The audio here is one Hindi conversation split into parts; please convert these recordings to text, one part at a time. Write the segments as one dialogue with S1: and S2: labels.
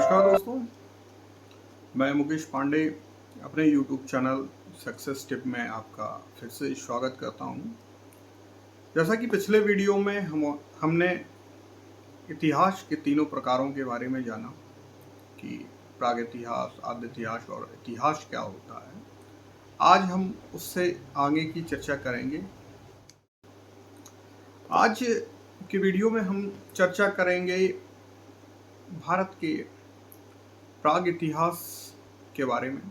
S1: नमस्कार दोस्तों, मैं मुकेश पांडे अपने YouTube चैनल सक्सेस टिप में आपका फिर से स्वागत करता हूं। जैसा कि पिछले वीडियो में हमने इतिहास के तीनों प्रकारों के बारे में जाना कि प्रागइतिहास, आद्य इतिहास और इतिहास क्या होता है। आज हम उससे आगे की चर्चा करेंगे। आज के वीडियो में हम चर्चा करेंगे भारत के प्राग इतिहास के बारे में।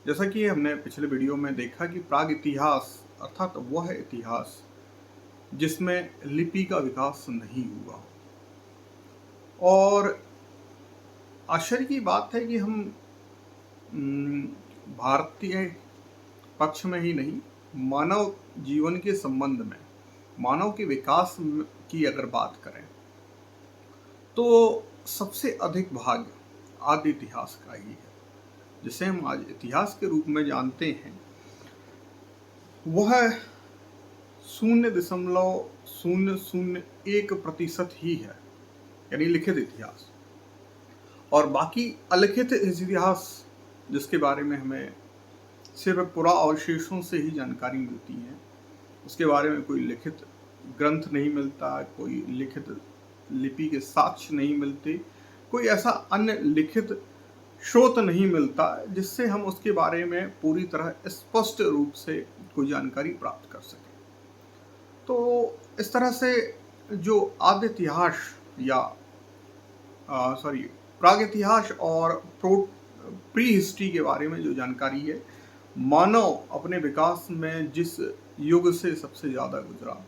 S1: जैसा कि हमने पिछले वीडियो में देखा कि प्राग इतिहास अर्थात वह इतिहास जिसमें लिपि का विकास नहीं हुआ। और आश्चर्य की बात है कि हम भारतीय पक्ष में ही नहीं, मानव जीवन के संबंध में, मानव के विकास की अगर बात करें तो सबसे अधिक भाग आदि इतिहास का ही है, जिसे हम आज इतिहास के रूप में जानते हैं। वह 0.001% ही है, यानी लिखित इतिहास। और बाकी अलिखित इतिहास जिसके बारे में हमें सिर्फ पुराअवशेषों से ही जानकारी मिलती है, उसके बारे में कोई लिखित ग्रंथ नहीं मिलता, कोई लिखित लिपि के साक्ष्य नहीं मिलते, कोई ऐसा अन्य लिखित स्रोत नहीं मिलता जिससे हम उसके बारे में पूरी तरह स्पष्ट रूप से कोई जानकारी प्राप्त कर सकें। तो इस तरह से जो आद्य इतिहास या प्राग इतिहास और प्री हिस्ट्री के बारे में जो जानकारी है, मानव अपने विकास में जिस युग से सबसे ज़्यादा गुजरा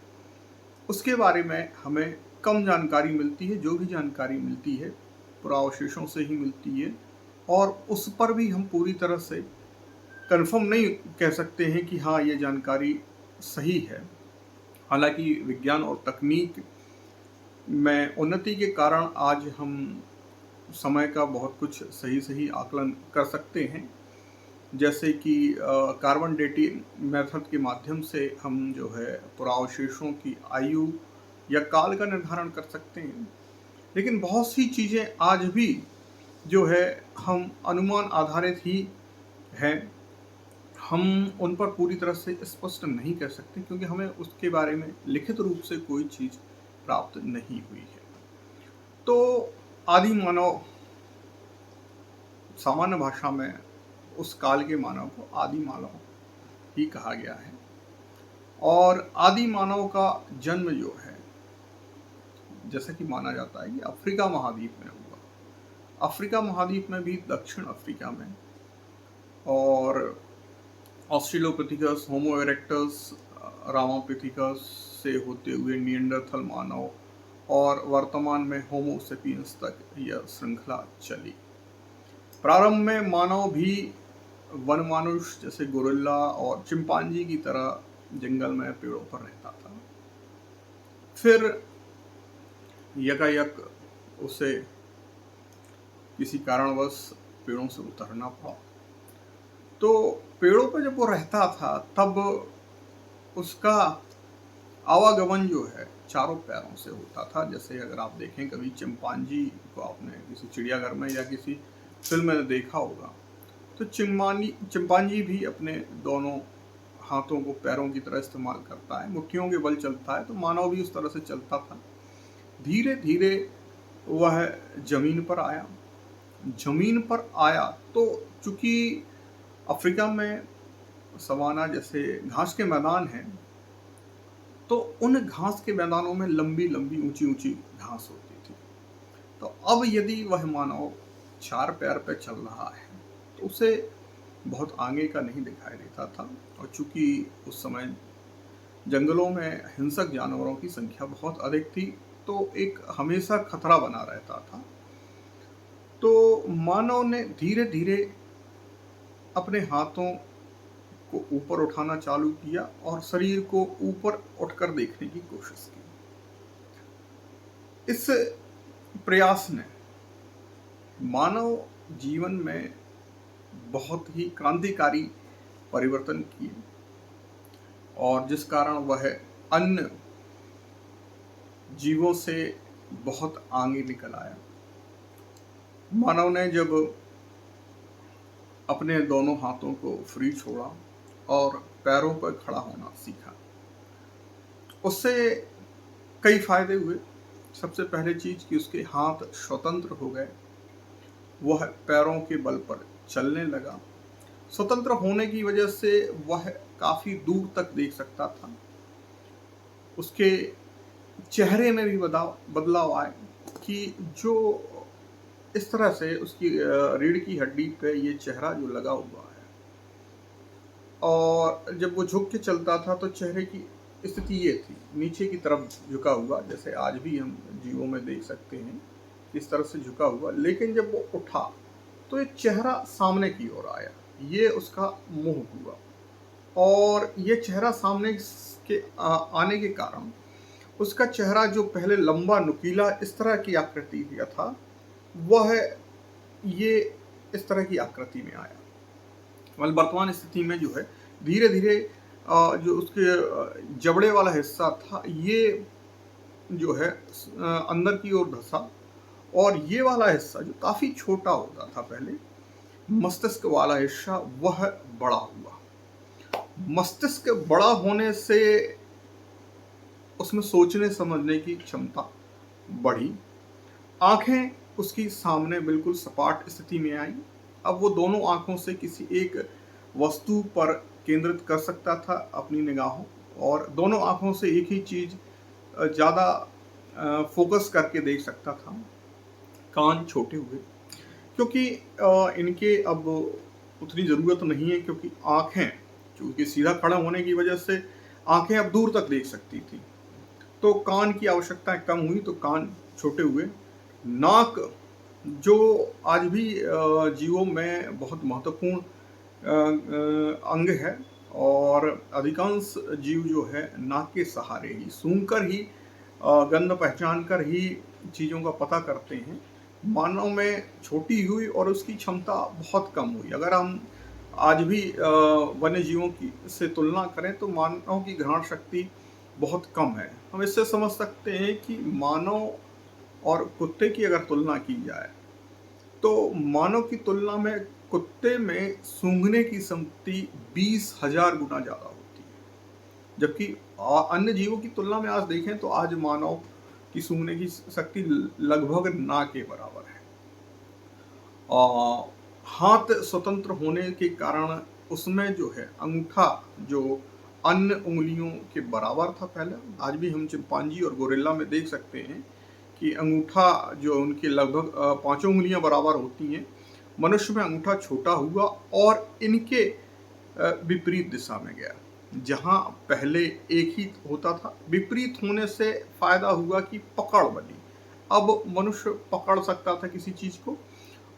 S1: उसके बारे में हमें कम जानकारी मिलती है। जो भी जानकारी मिलती है पुराअवशेषों से ही मिलती है, और उस पर भी हम पूरी तरह से कंफर्म नहीं कह सकते हैं कि हाँ ये जानकारी सही है। हालांकि विज्ञान और तकनीक में उन्नति के कारण आज हम समय का बहुत कुछ सही आकलन कर सकते हैं। जैसे कि कार्बन डेटिंग मेथड के माध्यम से हम जो है पुराअवशेषों की आयु या काल का निर्धारण कर सकते हैं। लेकिन बहुत सी चीज़ें आज भी जो है हम अनुमान आधारित ही हैं, हम उन पर पूरी तरह से स्पष्ट नहीं कर सकते क्योंकि हमें उसके बारे में लिखित रूप से कोई चीज़ प्राप्त नहीं हुई है। तो आदि मानव, सामान्य भाषा में उस काल के मानव को आदि मानव ही कहा गया है। और आदि मानव का जन्म जो है, जैसा कि माना जाता है कि अफ्रीका महाद्वीप में हुआ। अफ्रीका महाद्वीप में भी दक्षिण अफ्रीका में, और ऑस्ट्रेलोपिथेकस, होमो इरेक्टस, रामापिथेकस से होते हुए निएंडरथल मानव और वर्तमान में होमो सेपियंस तक यह श्रृंखला चली। प्रारंभ में मानव भी वनमानुष जैसे गोरिल्ला और चिंपांजी की तरह जंगल में पेड़ों पर रहता था। फिर यकायक उसे किसी कारणवश पेड़ों से उतरना पड़ा। तो पेड़ों पर जब वो रहता था तब उसका आवागमन जो है चारों पैरों से होता था। जैसे अगर आप देखें कभी चिंपांजी को, आपने किसी चिड़ियाघर में या किसी फिल्म में देखा होगा, तो चिंपांजी भी अपने दोनों हाथों को पैरों की तरह इस्तेमाल करता है, मुट्ठियों के बल चलता है। तो मानव भी उस तरह से चलता था। धीरे धीरे वह जमीन पर आया। जमीन पर आया तो चूंकि अफ्रीका में सवाना जैसे घास के मैदान हैं, तो उन घास के मैदानों में लंबी लंबी ऊंची ऊंची घास होती थी। तो अब यदि वह मानव चार पैर पर चल रहा है तो उसे बहुत आगे का नहीं दिखाई देता था। और चूंकि उस समय जंगलों में हिंसक जानवरों की संख्या बहुत अधिक थी, तो एक हमेशा खतरा बना रहता था। तो मानव ने धीरे धीरे अपने हाथों को ऊपर उठाना चालू किया और शरीर को ऊपर उठकर देखने की कोशिश की। इस प्रयास ने मानव जीवन में बहुत ही क्रांतिकारी परिवर्तन किए, और जिस कारण वह अन्य जीवों से बहुत आगे निकल आया। मानव ने जब अपने दोनों हाथों को फ्री छोड़ा और पैरों पर खड़ा होना सीखा, उससे कई फायदे हुए। सबसे पहले चीज कि उसके हाथ स्वतंत्र हो गए, वह पैरों के बल पर चलने लगा। स्वतंत्र होने की वजह से वह काफी दूर तक देख सकता था। उसके चेहरे में भी बदलाव आए कि जो इस तरह से उसकी रीढ़ की हड्डी पे ये चेहरा जो लगा हुआ है, और जब वो झुक के चलता था तो चेहरे की स्थिति ये थी, नीचे की तरफ झुका हुआ, जैसे आज भी हम जीवों में देख सकते हैं इस तरह से झुका हुआ। लेकिन जब वो उठा तो ये चेहरा सामने की ओर आया, ये उसका मुंह हुआ। और ये चेहरा सामने के आने के कारण उसका चेहरा जो पहले लंबा नुकीला इस तरह की आकृति का था, वह ये इस तरह की आकृति में आया। मतलब वर्तमान स्थिति में जो है धीरे धीरे जो उसके जबड़े वाला हिस्सा था, ये जो है अंदर की ओर धंसा, और ये वाला हिस्सा जो काफी छोटा होता था पहले, मस्तिष्क वाला हिस्सा, वह बड़ा हुआ। मस्तिष्क बड़ा होने से उसमें सोचने समझने की क्षमता बढ़ी। आंखें उसकी सामने बिल्कुल सपाट स्थिति में आई। अब वो दोनों आंखों से किसी एक वस्तु पर केंद्रित कर सकता था अपनी निगाहों, और दोनों आंखों से एक ही चीज ज़्यादा फोकस करके देख सकता था। कान छोटे हुए, क्योंकि इनके अब उतनी ज़रूरत नहीं है, क्योंकि आंखें, क्योंकि सीधा खड़ा होने की वजह से आंखें अब दूर तक देख सकती थी, तो कान की आवश्यकता कम हुई, तो कान छोटे हुए। नाक, जो आज भी जीवों में बहुत महत्वपूर्ण अंग है, और अधिकांश जीव जो है नाक के सहारे ही, सूंघकर ही, गंध पहचान कर ही चीज़ों का पता करते हैं। मानव में छोटी हुई और उसकी क्षमता बहुत कम हुई। अगर हम आज भी वन्य जीवों की से तुलना करें तो मानव की ग्रहण शक्ति बहुत कम है। हम इससे समझ सकते हैं कि मानव और कुत्ते की अगर तुलना की जाए तो मानव की तुलना में कुत्ते में सूंघने की शक्ति 20,000 गुना ज़्यादा होती है, जबकि अन्य जीवों की तुलना में आज देखें तो आज मानव की सूंघने की शक्ति लगभग ना के बराबर है। हाथ स्वतंत्र होने के कारण उसमें जो है अंगूठा, जो अन्य उंगलियों के बराबर था पहले, आज भी हम चिंपांजी और गोरिल्ला में देख सकते हैं कि अंगूठा जो उनके लगभग 5 उंगलियां बराबर होती हैं। मनुष्य में अंगूठा छोटा हुआ और इनके विपरीत दिशा में गया। जहां पहले एक ही होता था, विपरीत होने से फायदा हुआ कि पकड़ बनी। अब मनुष्य पकड़ सकता था किसी चीज को,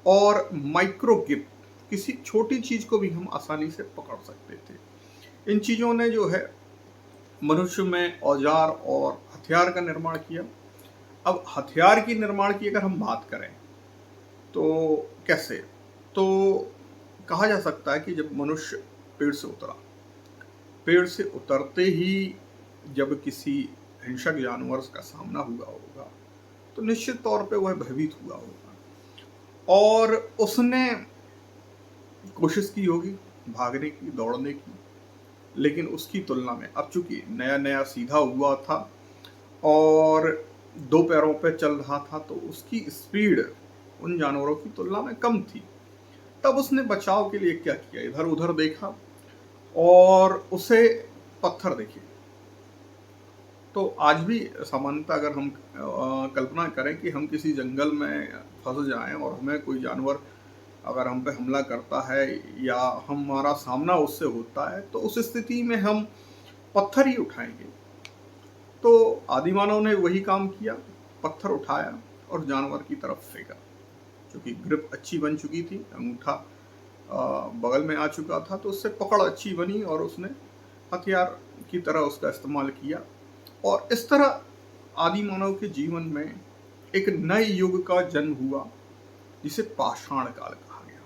S1: और माइक्रो ग्रिप, किसी छोटी चीज को भी हम आसानी से पकड़ सकते थे। इन चीजों ने जो है मनुष्य में औजार और हथियार का निर्माण किया। अब हथियार की निर्माण की अगर हम बात करें तो कैसे, तो कहा जा सकता है कि जब मनुष्य पेड़ से उतरा, पेड़ से उतरते ही जब किसी हिंसक जानवर का सामना हुआ होगा तो निश्चित तौर पे वह भयभीत हुआ होगा, और उसने कोशिश की होगी भागने की, दौड़ने की। लेकिन उसकी तुलना में अब चूंकि नया नया सीधा हुआ था और 2 पैरों पर चल रहा था, तो उसकी स्पीड उन जानवरों की तुलना में कम थी। तब उसने बचाव के लिए क्या किया, इधर उधर देखा और उसे पत्थर दिखे। तो आज भी सामान्यतः अगर हम कल्पना करें कि हम किसी जंगल में फंस जाएं और हमें कोई जानवर अगर हम पे हमला करता है या हमारा सामना उससे होता है, तो उस स्थिति में हम पत्थर ही उठाएंगे। तो आदिमानव ने वही काम किया, पत्थर उठाया और जानवर की तरफ फेंका। क्योंकि ग्रिप अच्छी बन चुकी थी, अंगूठा बगल में आ चुका था, तो उससे पकड़ अच्छी बनी और उसने हथियार की तरह उसका इस्तेमाल किया। और इस तरह आदि मानव के जीवन में एक नए युग का जन्म हुआ, जिसे पाषाण काल कहा गया।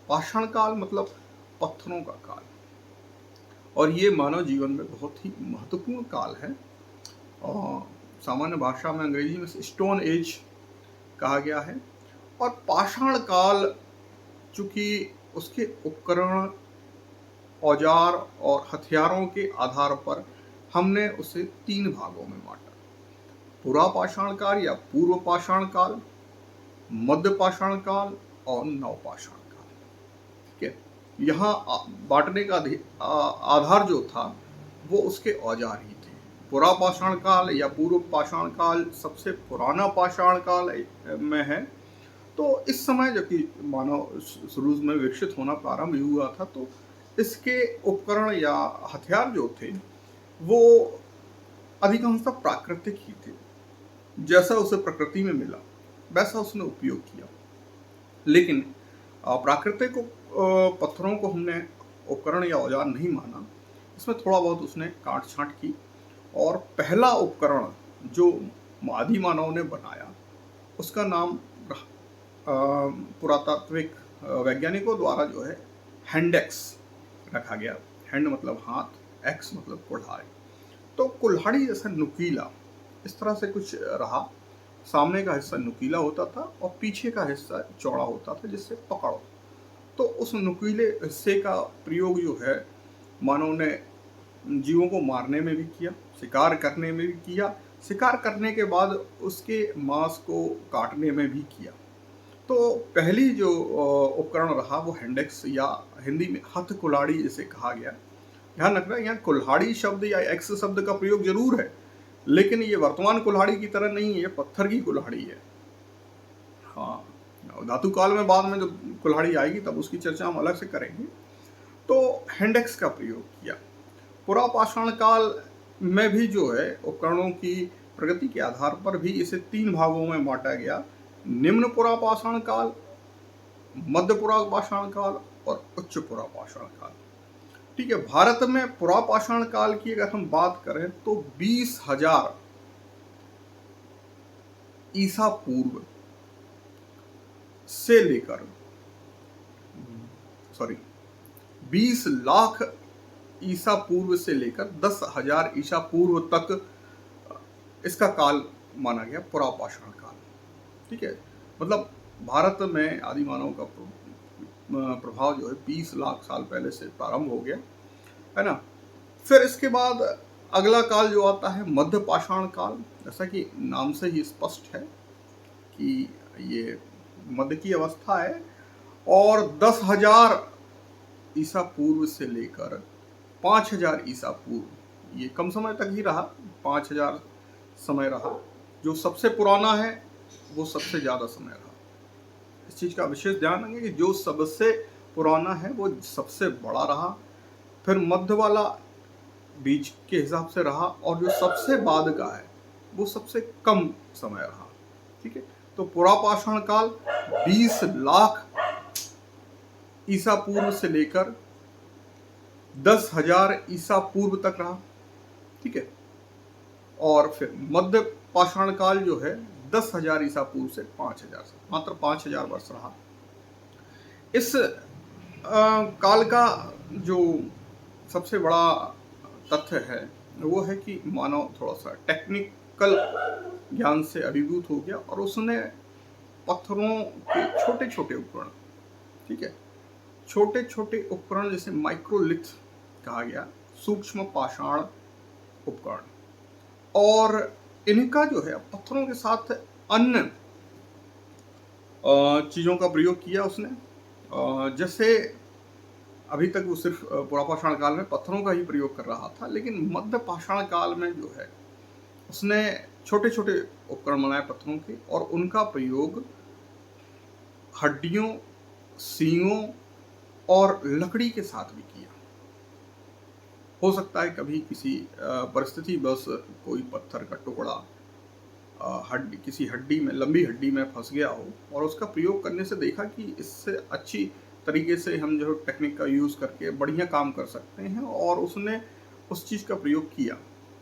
S1: पाषाण काल मतलब पत्थरों का काल, और ये मानव जीवन में बहुत ही महत्वपूर्ण काल है। और सामान्य भाषा में, अंग्रेजी में स्टोन एज कहा गया है। और पाषाण काल चूंकि उसके उपकरण, औजार और हथियारों के आधार पर हमने उसे 3 भागों में बांटा। पुरा पाषाण काल या पूर्व पाषाण काल, मध्य पाषाण काल और नव पाषाण काल। ठीक है, यहाँ बांटने का आधार जो था वो उसके औजार ही थे। पुरा पाषाण काल या पूर्व पाषाण काल सबसे पुराना पाषाण काल में है। तो इस समय जबकि मानव शुरू में विकसित होना प्रारंभ हुआ था, तो इसके उपकरण या हथियार जो थे वो अधिकांशतः प्राकृतिक ही थे। जैसा उसे प्रकृति में मिला वैसा उसने उपयोग किया। लेकिन प्राकृतिक पत्थरों को हमने उपकरण या औजार नहीं माना, इसमें थोड़ा बहुत उसने काट छांट की। और पहला उपकरण जो आदि मानव ने बनाया उसका नाम पुरातात्विक वैज्ञानिकों द्वारा जो है हैंडेक्स रखा गया। हैंड मतलब हाथ, एक्स मतलब कुल्हाड़ी। तो कुल्हाड़ी जैसा नुकीला इस तरह से कुछ रहा। सामने का हिस्सा नुकीला होता था और पीछे का हिस्सा चौड़ा होता था जिससे पकड़ो। तो उस नुकीले हिस्से का प्रयोग जो है मानव ने जीवों को मारने में भी किया, शिकार करने में भी किया, शिकार करने के बाद उसके मांस को काटने में भी किया। तो पहली जो उपकरण रहा वो हैंडेक्स या हिंदी में हथ कुल्हाड़ी जिसे कहा गया। ध्यान रखना, यहाँ कुल्हाड़ी शब्द या एक्स शब्द का प्रयोग जरूर है, लेकिन ये वर्तमान कुल्हाड़ी की तरह नहीं है, ये पत्थर की कुल्हाड़ी है। हाँ, धातु काल में बाद में जब कुल्हाड़ी आएगी तब उसकी चर्चा हम अलग से करेंगे। तो हैंडेक्स का प्रयोग किया। पुरा पाषाण काल में भी जो है उपकरणों की प्रगति के आधार पर भी इसे 3 भागों में बांटा गया। निम्न पुरा पाषाण काल, मध्य पुरा पाषाण काल और उच्च पुरा पाषाण काल। ठीक है, भारत में पुरा पाषाण काल की अगर हम बात करें तो 20,000 ईसा पूर्व से लेकर 20 लाख ईसा पूर्व से लेकर 10,000 ईसा पूर्व तक इसका काल माना गया पुरा पाषाण काल। ठीक है, मतलब भारत में आदि मानव का प्रभाव जो है 20 लाख साल पहले से प्रारंभ हो गया है ना। फिर इसके बाद अगला काल जो आता है मध्य पाषाण काल। जैसा कि नाम से ही स्पष्ट है कि ये मध्य की अवस्था है और 10,000 ईसा पूर्व से लेकर 5,000 ईसा पूर्व, ये कम समय तक ही रहा, 5,000 समय रहा। जो सबसे पुराना है वो सबसे ज़्यादा समय रहा। इस चीज़ का विशेष ध्यान रखें कि जो सबसे पुराना है वो सबसे बड़ा रहा, फिर मध्य वाला बीच के हिसाब से रहा और जो सबसे बाद का है वो सबसे कम समय रहा। ठीक है, तो पुरा पाषाण काल 20 लाख ईसा पूर्व से लेकर 10,000 ईसा पूर्व तक रहा। ठीक है, और फिर मध्य पाषाण काल जो है 10,000 ईसा पूर्व से 5,000 से मात्र 5,000 वर्ष रहा। इस काल का जो सबसे बड़ा तथ्य है वो है कि मानव थोड़ा सा टेक्निकल ज्ञान से अभिभूत हो गया और उसने पत्थरों के छोटे छोटे उपकरण, ठीक है, छोटे छोटे उपकरण जिसे माइक्रोलिथ कहा गया, सूक्ष्म पाषाण उपकरण, और इनका जो है पत्थरों के साथ अन्य चीज़ों का प्रयोग किया उसने। जैसे अभी तक वो सिर्फ पुरा पाषाण काल में पत्थरों का ही प्रयोग कर रहा था, लेकिन मध्य पाषाण काल में जो है उसने छोटे छोटे उपकरण बनाए पत्थरों के और उनका प्रयोग हड्डियों, सींगों और लकड़ी के साथ भी किया। हो सकता है कभी किसी परिस्थिति बस कोई पत्थर का टुकड़ा किसी हड्डी में, लंबी हड्डी में फंस गया हो और उसका प्रयोग करने से देखा कि इससे अच्छी तरीके से हम जो टेक्निक का यूज़ करके बढ़िया काम कर सकते हैं, और उसने उस चीज़ का प्रयोग किया।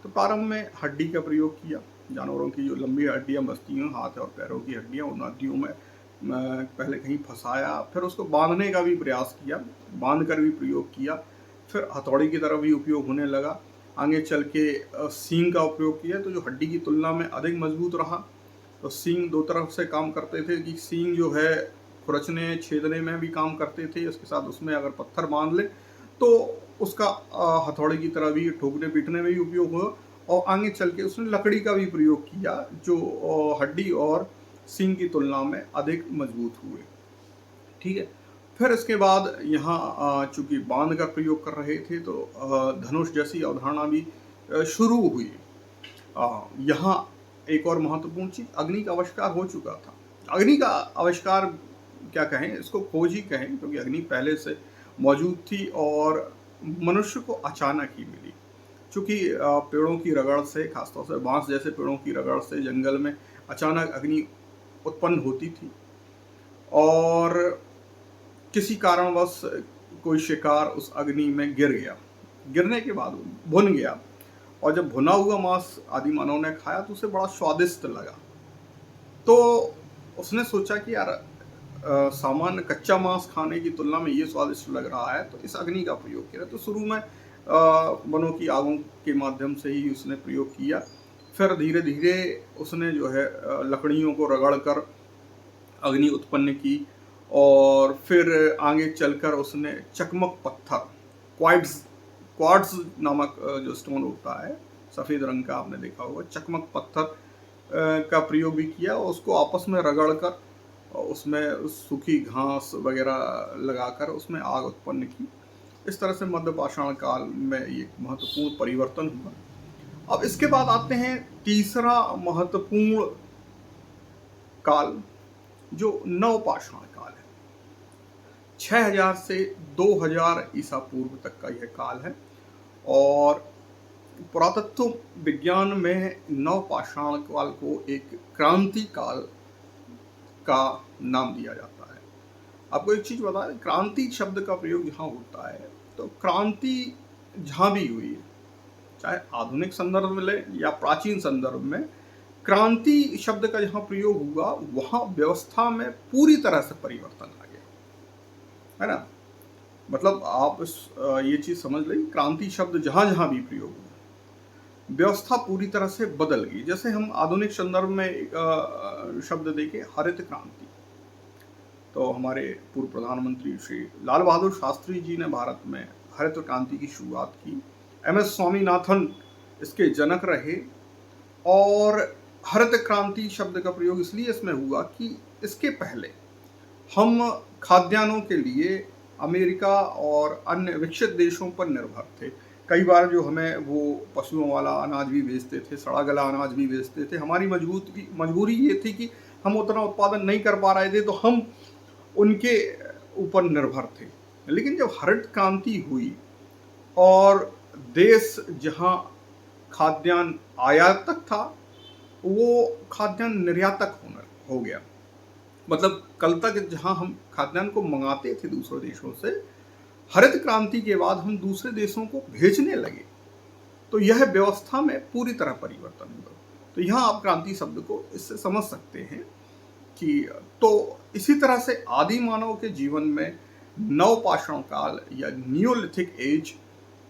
S1: तो प्रारंभ में हड्डी का प्रयोग किया, जानवरों की जो लंबी हड्डियाँ बचती हैं, हाथ और पैरों की हड्डियाँ, उन हड्डियों में पहले कहीं फंसाया, फिर उसको बांधने का भी प्रयास किया, बांध कर भी प्रयोग किया, फिर हथौड़ी की तरह भी उपयोग होने लगा। आगे चल के सींग का उपयोग किया तो जो हड्डी की तुलना में अधिक मजबूत रहा, तो सींग दो तरफ से काम करते थे कि सींग जो है खुरचने छेदने में भी काम करते थे, इसके साथ उसमें अगर पत्थर बांध ले तो उसका हथौड़े की तरह भी ठोकने पीटने में भी उपयोग हुआ। और आगे चल के उसने लकड़ी का भी प्रयोग किया जो हड्डी और सींग की तुलना में अधिक मजबूत हुए। ठीक है। फिर इसके बाद यहाँ चूंकि बांध का प्रयोग कर रहे थे तो धनुष जैसी अवधारणा भी शुरू हुई। यहाँ एक और महत्वपूर्ण चीज, अग्नि का आविष्कार हो चुका था। अग्नि का आविष्कार क्या कहें, इसको खोज ही कहें, क्योंकि अग्नि पहले से मौजूद थी और मनुष्य को अचानक ही मिली। चूंकि पेड़ों की रगड़ से, खासतौर से बांस जैसे पेड़ों की रगड़ से जंगल में अचानक अग्नि उत्पन्न होती थी और किसी कारणवश कोई शिकार उस अग्नि में गिर गया, गिरने के बाद भुन गया और जब भुना हुआ मांस आदि मानव ने खाया तो उसे बड़ा स्वादिष्ट लगा। तो उसने सोचा कि यार सामान्य कच्चा मांस खाने की तुलना में ये स्वादिष्ट लग रहा है, तो इस अग्नि का प्रयोग किया। तो शुरू में वनों की आगों के माध्यम से ही उसने प्रयोग किया। फिर धीरे धीरे उसने जो है लकड़ियों को रगड़ कर अग्नि उत्पन्न की और फिर आगे चलकर उसने चकमक पत्थर, क्वार्ट्ज नामक जो स्टोन होता है सफ़ेद रंग का, आपने देखा होगा, चकमक पत्थर का प्रयोग भी किया और उसको आपस में रगड़ कर उसमें सूखी घास वगैरह लगाकर उसमें आग उत्पन्न की। इस तरह से मध्य पाषाण काल में ये महत्वपूर्ण परिवर्तन हुआ। अब इसके बाद आते हैं तीसरा महत्वपूर्ण काल जो नवपाषाण काल है। 6000 से 2000 ईसा पूर्व तक का यह काल है और पुरातत्व विज्ञान में नवपाषाण काल को एक क्रांति काल का नाम दिया जाता है। आपको एक चीज बता दें, क्रांति शब्द का प्रयोग जहाँ होता है तो क्रांति जहाँ भी हुई है, चाहे आधुनिक संदर्भ में ले या प्राचीन संदर्भ में, क्रांति शब्द का जहाँ प्रयोग हुआ वहाँ व्यवस्था में पूरी तरह से परिवर्तन आ गया, है ना। मतलब आप ये चीज समझ लें, क्रांति शब्द जहाँ जहाँ भी प्रयोग हुआ व्यवस्था पूरी तरह से बदल गई। जैसे हम आधुनिक संदर्भ में एक शब्द देखें, हरित क्रांति, तो हमारे पूर्व प्रधानमंत्री श्री लाल बहादुर शास्त्री जी ने भारत में हरित क्रांति की शुरुआत की। MS स्वामीनाथन इसके जनक रहे और हरित क्रांति शब्द का प्रयोग इसलिए इसमें हुआ कि इसके पहले हम खाद्यान्नों के लिए अमेरिका और अन्य विकसित देशों पर निर्भर थे। कई बार जो हमें वो पशुओं वाला अनाज भी बेचते थे, सड़ा गला अनाज भी बेचते थे। हमारी मजबूरी ये थी कि हम उतना उत्पादन नहीं कर पा रहे थे, तो हम उनके ऊपर निर्भर थे। लेकिन जब हरित क्रांति हुई और देश जहाँ खाद्यान्न आयातक था वो खाद्यान्न निर्यातक हो गया। मतलब कल तक जहाँ हम खाद्यान्न को मंगाते थे दूसरे देशों से, हरित क्रांति के बाद हम दूसरे देशों को भेजने लगे, तो यह व्यवस्था में पूरी तरह परिवर्तन हुआ। तो यहाँ आप क्रांति शब्द को इससे समझ सकते हैं कि तो इसी तरह से आदि मानव के जीवन में नवपाषाण काल या नियोलिथिक एज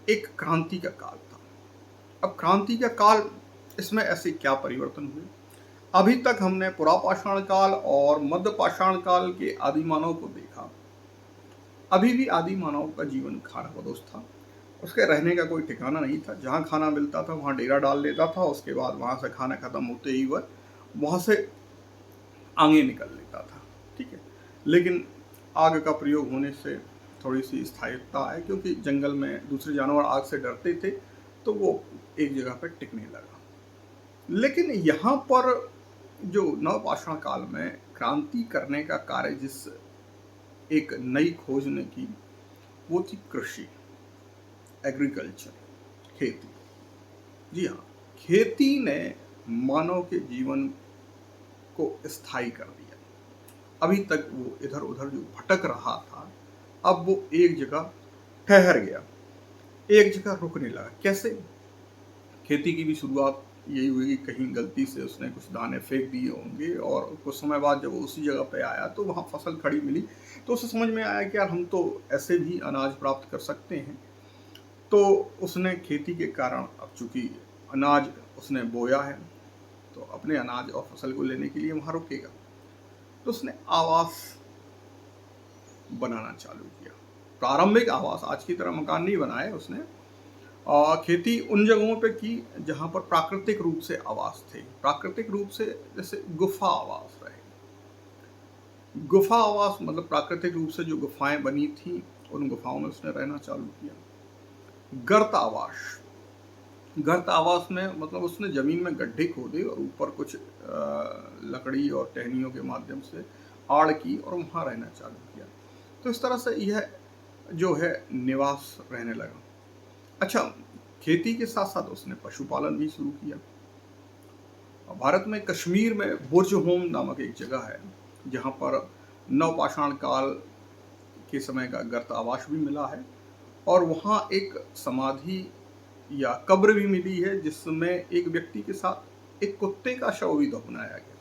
S1: एक क्रांति का काल था। अब क्रांति का काल, इसमें ऐसे क्या परिवर्तन हुए? अभी तक हमने पुरापाषाण काल और मध्य पाषाण काल के आदि मानव को देखा। अभी भी आदि मानव का जीवन खानाबदोश था, उसके रहने का कोई ठिकाना नहीं था। जहाँ खाना मिलता था वहाँ डेरा डाल लेता था, उसके बाद वहाँ से खाना खत्म होते ही वह वहाँ से आगे निकल लेता था। ठीक है। लेकिन आग का प्रयोग होने से थोड़ी सी स्थायित्व है, क्योंकि जंगल में दूसरे जानवर आग से डरते थे तो वो एक जगह पर टिकने लगा। लेकिन यहाँ पर जो नवपाषाण काल में क्रांति करने का कार्य जिस एक नई खोज ने की वो थी कृषि, एग्रीकल्चर, खेती। जी हाँ, खेती ने मानव के जीवन को स्थायी कर दिया। अभी तक वो इधर उधर जो भटक रहा था, अब वो एक जगह ठहर गया, एक जगह रुकने लगा। कैसे? खेती की भी शुरुआत यही हुई कि कहीं गलती से उसने कुछ दाने फेंक दिए होंगे और कुछ समय बाद जब वो उसी जगह पे आया तो वहाँ फसल खड़ी मिली, तो उसे समझ में आया कि यार हम तो ऐसे भी अनाज प्राप्त कर सकते हैं। तो उसने खेती के कारण, अब चूंकि अनाज उसने बोया है तो तो अपने अनाज और फसल को लेने के लिए वहाँ रुकेगा। तो उसने आवास बनाना चालू किया, प्रारंभिक आवास, आज की तरह मकान नहीं बनाए उसने। खेती उन जगहों पे की जहाँ पर प्राकृतिक रूप से आवास थे, प्राकृतिक रूप से जैसे गुफा आवास रहे। गुफा आवास मतलब प्राकृतिक रूप से जो गुफाएं बनी थी उन गुफाओं में उसने रहना चालू किया। गर्त आवास, गर्त आवास में मतलब उसने जमीन में गड्ढे खोदे और ऊपर कुछ लकड़ी और टहनियों के माध्यम से आड़ की और वहाँ रहना चालू किया। तो इस तरह से यह जो है निवास रहने लगा। अच्छा, खेती के साथ साथ उसने पशुपालन भी शुरू किया। भारत में कश्मीर में बुर्ज होम नामक एक जगह है जहाँ पर नवपाषाण काल के समय का गर्त आवास भी मिला है और वहाँ एक समाधि या कब्र भी मिली है जिसमें एक व्यक्ति के साथ एक कुत्ते का शव भी दफनाया गया।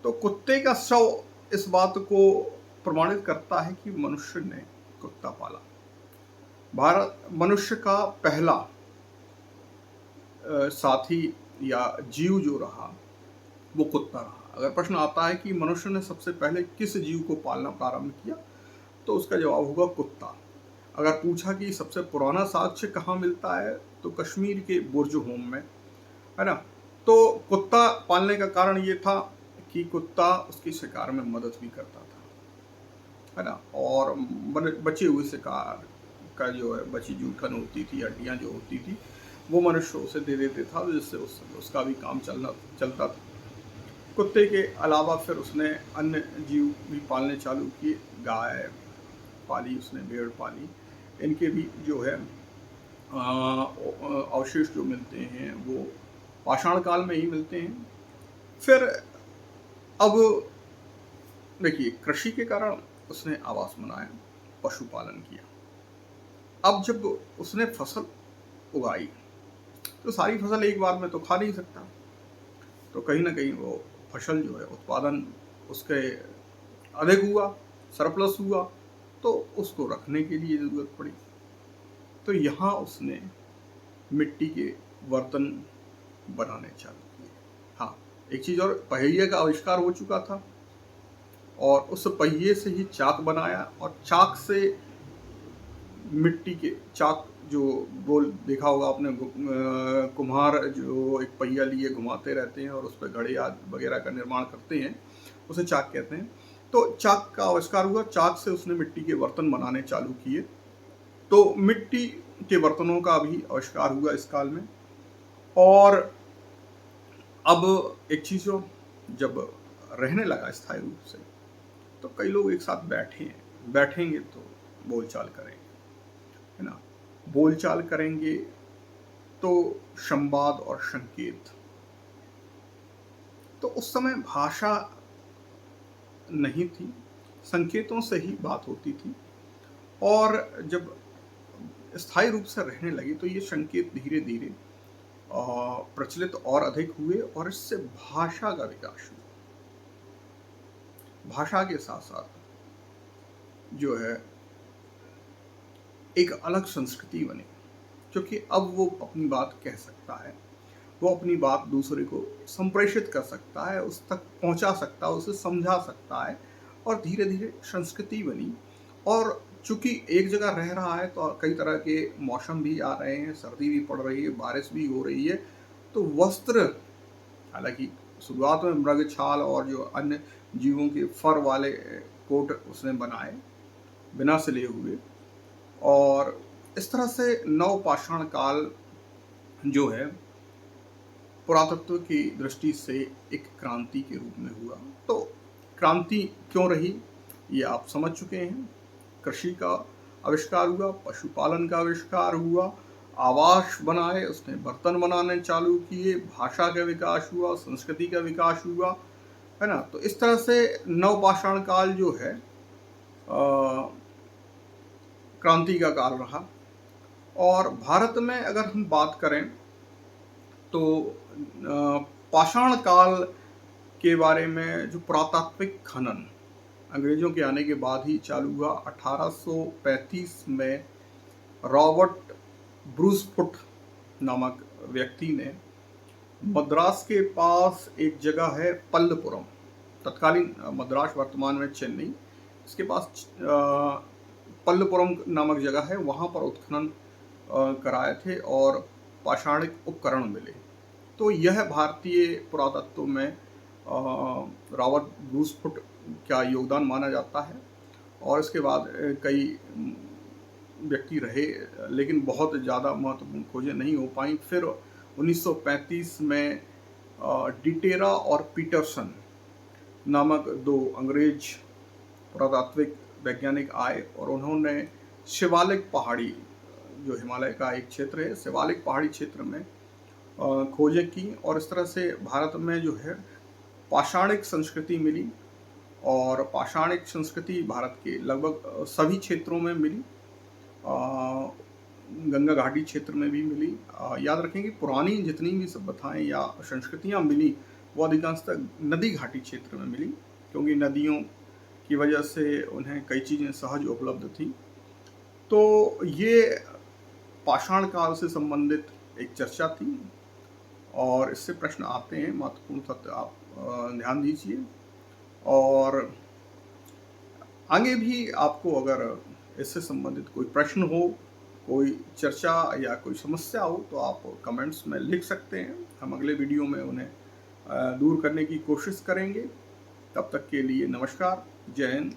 S1: तो कुत्ते का शव इस बात को प्रमाणित करता है कि मनुष्य ने कुत्ता पाला। भारत मनुष्य का पहला साथी या जीव जो रहा वो कुत्ता रहा। अगर प्रश्न आता है कि मनुष्य ने सबसे पहले किस जीव को पालना प्रारंभ किया तो उसका जवाब होगा कुत्ता। अगर पूछा कि सबसे पुराना साक्ष्य कहाँ मिलता है तो कश्मीर के बुर्ज होम में, है ना। तो कुत्ता पालने का कारण ये था कि कुत्ता उसके शिकार में मदद भी करता था, है ना, और बचे हुए शिकार का जो है बची जूठन होती थी, हड्डियाँ जो होती थी वो मनुष्य उसे दे देते था जिससे उसका भी काम चलता था। कुत्ते के अलावा फिर उसने अन्य जीव भी पालने चालू किए। गाय पाली उसने, भेड़ पाली। इनके भी जो है अवशेष जो मिलते हैं वो पाषाण काल में ही मिलते हैं। फिर अब देखिए, कृषि के कारण उसने आवास बनाया, पशुपालन किया। अब जब उसने फसल उगाई तो सारी फसल एक बार में तो खा नहीं सकता, तो कहीं ना कहीं वो फसल जो है उत्पादन उसके अधिक हुआ, सरप्लस हुआ, तो उसको रखने के लिए ज़रूरत पड़ी। तो यहाँ उसने मिट्टी के बर्तन बनाने चालू किए। हाँ, एक चीज़ और, पहिए का आविष्कार हो चुका था और उस पहिए से ही चाक बनाया और चाक से मिट्टी के चाक जो गोल देखा होगा आपने, कुम्हार जो एक पहिया लिए घुमाते रहते हैं और उस पर घड़े वगैरह का निर्माण करते हैं, उसे चाक कहते हैं। तो चाक का आविष्कार हुआ, चाक से उसने मिट्टी के बर्तन बनाने चालू किए। तो मिट्टी के बर्तनों का भी आविष्कार हुआ इस काल में। और अब एक चीज़ हो, जब रहने लगा स्थायी रूप से तो कई लोग एक साथ बैठेंगे तो बोलचाल करेंगे, है ना। बोलचाल करेंगे तो संवाद और संकेत, तो उस समय भाषा नहीं थी, संकेतों से ही बात होती थी। और जब स्थायी रूप से रहने लगे तो ये संकेत धीरे धीरे प्रचलित और अधिक हुए और इससे भाषा का विकास हुआ। भाषा के साथ साथ जो है एक अलग संस्कृति बनी, क्योंकि अब वो अपनी बात कह सकता है, वो अपनी बात दूसरे को संप्रेषित कर सकता है, उस तक पहुंचा सकता है, उसे समझा सकता है, और धीरे धीरे संस्कृति बनी। और चूंकि एक जगह रह रहा है तो कई तरह के मौसम भी आ रहे हैं, सर्दी भी पड़ रही है, बारिश भी हो रही है, तो वस्त्र, हालांकि शुरुआत में मृग छाल और जो अन्य जीवों के फर वाले कोट उसने बनाए बिना सिले हुए। और इस तरह से नवपाषाण काल जो है पुरातत्व की दृष्टि से एक क्रांति के रूप में हुआ। तो क्रांति क्यों रही ये आप समझ चुके हैं। कृषि का आविष्कार हुआ, पशुपालन का आविष्कार हुआ, आवास बनाए उसने, बर्तन बनाने चालू किए, भाषा का विकास हुआ, संस्कृति का विकास हुआ, है ना। तो इस तरह से नवपाषाण काल जो है क्रांति का काल रहा। और भारत में अगर हम बात करें तो पाषाण काल के बारे में जो पुरातात्विक खनन अंग्रेजों के आने के बाद ही चालू हुआ। 1835 में रॉबर्ट ब्रूसफुट नामक व्यक्ति ने मद्रास के पास एक जगह है पल्लपुरम, तत्कालीन मद्रास, वर्तमान में चेन्नई। इसके पास पल्लपुरम नामक जगह है, वहाँ पर उत्खनन कराए थे और पाषाणिक उपकरण मिले। तो यह भारतीय पुरातत्व में रॉबर्ट ब्रूसफुट का योगदान माना जाता है। और इसके बाद कई व्यक्ति रहे, लेकिन बहुत ज़्यादा महत्वपूर्ण खोजें नहीं हो पाई। फिर 1935 में डिटेरा और पीटरसन नामक दो अंग्रेज पुरातात्विक वैज्ञानिक आए और उन्होंने शिवालिक पहाड़ी, जो हिमालय का एक क्षेत्र है, शिवालिक पहाड़ी क्षेत्र में खोजें की और इस तरह से भारत में जो है पाषाणिक संस्कृति मिली। और पाषाणिक संस्कृति भारत के लगभग सभी क्षेत्रों में मिली, गंगा घाटी क्षेत्र में भी मिली। याद रखें कि पुरानी जितनी भी सभ्यताएं या संस्कृतियां मिली वो अधिकांशतः नदी घाटी क्षेत्र में मिली, क्योंकि नदियों की वजह से उन्हें कई चीज़ें सहज उपलब्ध थी। तो ये पाषाण काल से संबंधित एक चर्चा थी और इससे प्रश्न आते हैं, महत्वपूर्ण तथ्य आप ध्यान दीजिए। और आगे भी आपको अगर इससे संबंधित कोई प्रश्न हो, कोई चर्चा या कोई समस्या हो तो आप कमेंट्स में लिख सकते हैं। हम अगले वीडियो में उन्हें दूर करने की कोशिश करेंगे। तब तक के लिए नमस्कार, जय हिंद।